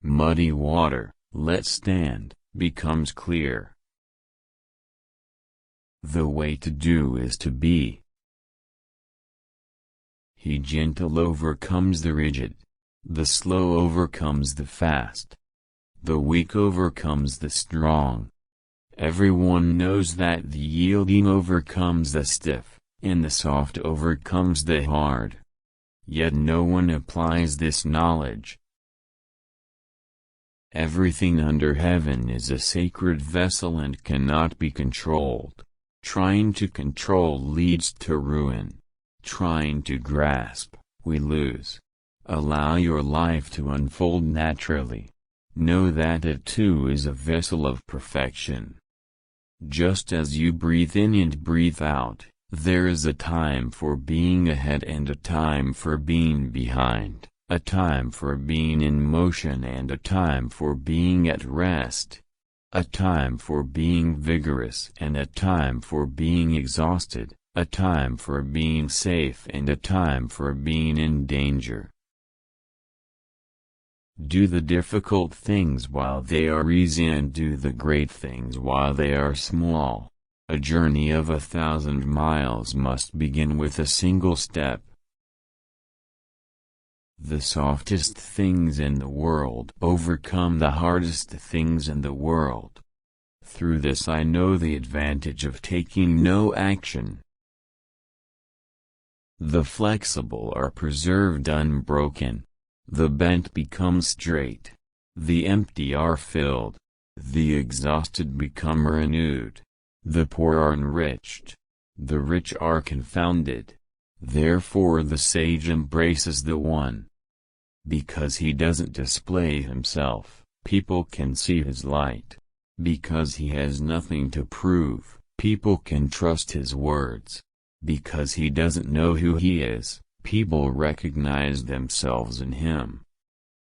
Muddy water, let stand, becomes clear. The way to do is to be. He gentle overcomes the rigid. The slow overcomes the fast. The weak overcomes the strong. Everyone knows that the yielding overcomes the stiff, and the soft overcomes the hard. Yet no one applies this knowledge. Everything under heaven is a sacred vessel and cannot be controlled. Trying to control leads to ruin. Trying to grasp, we lose. Allow your life to unfold naturally. Know that it too is a vessel of perfection. Just as you breathe in and breathe out, there is a time for being ahead and a time for being behind, a time for being in motion and a time for being at rest, a time for being vigorous and a time for being exhausted, a time for being safe and a time for being in danger. Do the difficult things while they are easy and do the great things while they are small. A journey of 1,000 miles must begin with a single step. The softest things in the world overcome the hardest things in the world. Through this I know the advantage of taking no action. The flexible are preserved unbroken. The bent become straight. The empty are filled. The exhausted become renewed. The poor are enriched. The rich are confounded. Therefore the sage embraces the one. Because he doesn't display himself, people can see his light. Because he has nothing to prove, people can trust his words. Because he doesn't know who he is, people recognize themselves in him.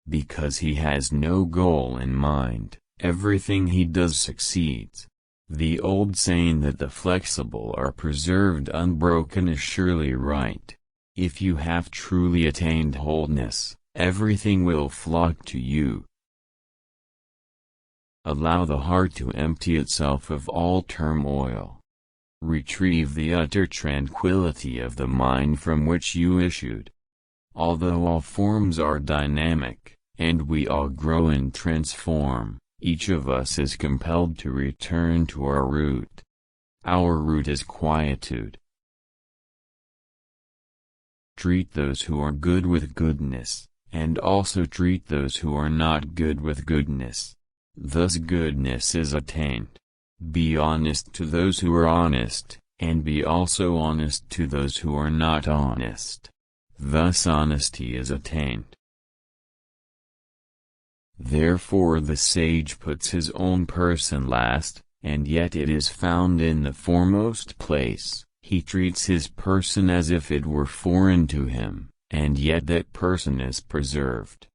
Because he has no goal in mind, everything he does succeeds. The old saying that the flexible are preserved unbroken is surely right. If you have truly attained wholeness, everything will flock to you. Allow the heart to empty itself of all turmoil. Retrieve the utter tranquility of the mind from which you issued. Although all forms are dynamic, and we all grow and transform, each of us is compelled to return to our root. Our root is quietude. Treat those who are good with goodness, and also treat those who are not good with goodness. Thus goodness is attained. Be honest to those who are honest, and be also honest to those who are not honest. Thus honesty is attained. Therefore the sage puts his own person last, and yet it is found in the foremost place. He treats his person as if it were foreign to him, and yet that person is preserved.